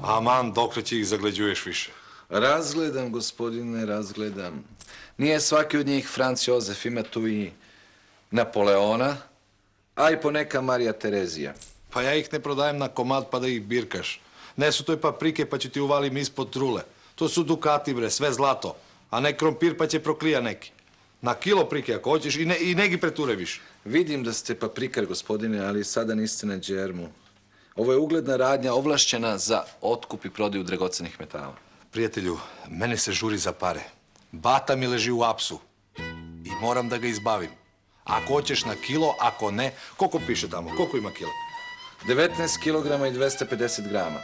Aman, dokle će ih zagleđuješ više? Razgledam, gospodine, razgledam. Nije svaki od njih Franc Jozef, ima tu i Napoleona, a i poneka Marija Terezija. Pa ja ih ne prodajem na komad pa da ih birkaš. Ne su to i paprike pa ću ti uvalim ispod trule. To su Dukati, bre, sve zlato. A ne krompir pa će proklija neki. Na kilo prike ako hoćeš i ne gi preture više. Vidim da ste paprikar, gospodine, ali sada niste na džermu. Ovo je ugledna radnja ovlašćena za otkup i prodaju dragocenih metala. Prijatelju, mene se žuri za pare. Bata mi leži u apsu i moram da ga izbavim. Ako hoćeš na kilo, ako ne, koliko piše tamo? Koliko ima kila? 19 kilograma i 250 grama.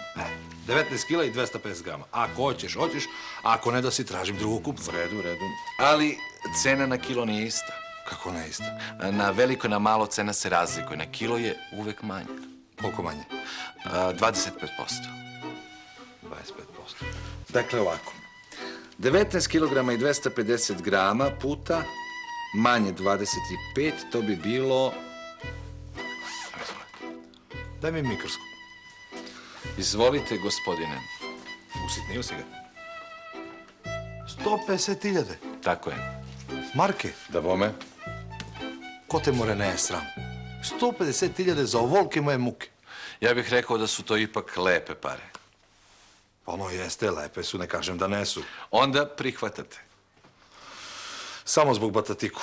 19 kila i 250 grama. Ako hoćeš, hoćeš. Ako ne, da si tražim drugog kupca. U redu. Ali cena na kilo nije ista. Kako ne ista? Na veliko i na malo cena se razlikuje. Na kilo je uvek manje. Koliko manje? 25%. 25%. Dakle, ovako. 19 kilograma i 250 grama puta manje 25, to bi bilo... Daj mi mikroskop. Izvolite, gospodine. Usitnio si ga. 150.000. Tako je. Marke? Da bome. Ko te more ne je sram? 150.000 za ovolike moje muke. Ja bih rekao da su to ipak lepe pare. Pa ono jeste, lepe su, ne kažem da ne su. Onda prihvatate. Samo zbog Batatiku.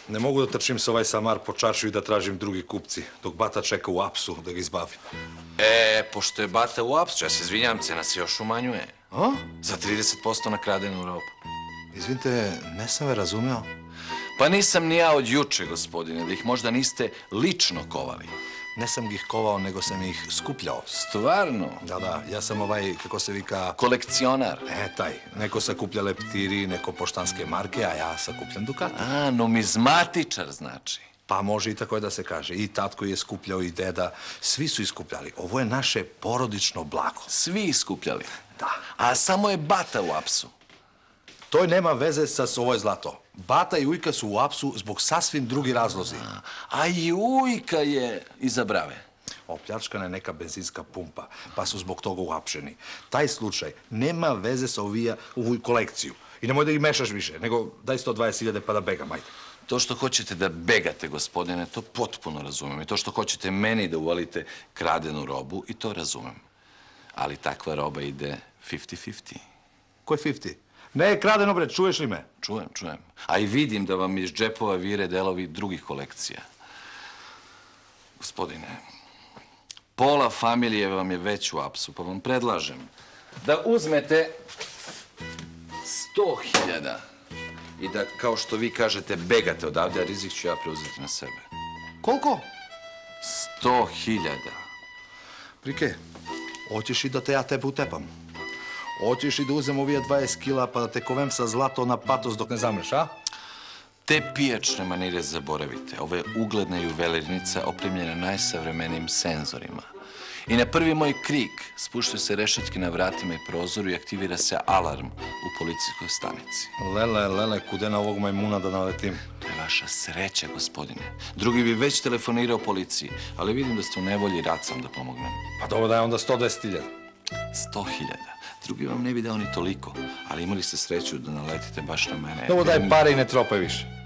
Ne mogu da trčim se ovaj samar po čaršu i da tražim drugi kupci, dok Bata čeka u apsu da ga izbavim. Pošto je Bata u apsu, ja se izvinjam, cena se još umanjuje. A? Za 30% na kradenu robu. Izvinite, ne sam ve razumeo. Pa nisam ni ja od juče, gospodine, da ih možda niste lično kovali. Ne sam ih kovao, nego sam ih skupljao. Stvarno? Da, ja sam kako se vika... Kolekcionar. Taj. Neko sakuplja leptiri, neko poštanske marke, a ja sakupljam Dukati. Numizmatičar znači. Pa može i tako da se kaže. I tatko je skupljao i deda. Svi su iskupljali. Ovo je naše porodično blago. Svi iskupljali? Da. A samo je Bata u apsu? To nema veze sa ovo je zlato. Bata i Ujka su u apsu zbog sasvim drugi razlozi. A i Ujka je iza brave. Opljačkana je neka benzinska pumpa, pa su zbog toga uhapšeni. Taj slučaj nema veze sa ovu kolekciju. I nemoj da ih mešaš više, nego daj 120.000 pa da begam, ajde. To što hoćete da begate, gospodine, to potpuno razumem. I to što hoćete meni da uvalite kradenu robu, i to razumem. Ali takva roba ide 50-50. Ko je 50? Ne, kradeno, bre, čuješ li me? Čujem. A i vidim da vam iz džepova vire delovi drugih kolekcija. Gospodine, pola familije vam je već u apsu, pa vam predlažem da uzmete 100.000 i da, kao što vi kažete, begate odavde, a rizik ću ja preuzeti na sebe. Koliko? 100.000. Prike, hoćeš i da te ja tebe utepam? Hoćeš i da uzem ovije 20 kila pa da te kovem sa zlato na patos dok ne zamreš, a? Te pijačne manire zaboravite. Ovo je ugledna juvelirnica opremljena najsavremenijim senzorima. I na prvi moj krik spuštaju se rešetke na vratima i prozoru i aktivira se alarm u policijskoj stanici. Lele, kude na ovog majmuna da naletim? To je vaša sreća, gospodine. Drugi bi već telefonirao policiji, ali vidim da ste u nevolji, rad sam da pomognem. Pa dobro da je onda 110.000. 100.000. Drugi vam ne bi dao ni toliko, ali imali ste sreću da naletite baš na mene. Dobro daj pare i ne tropaj više.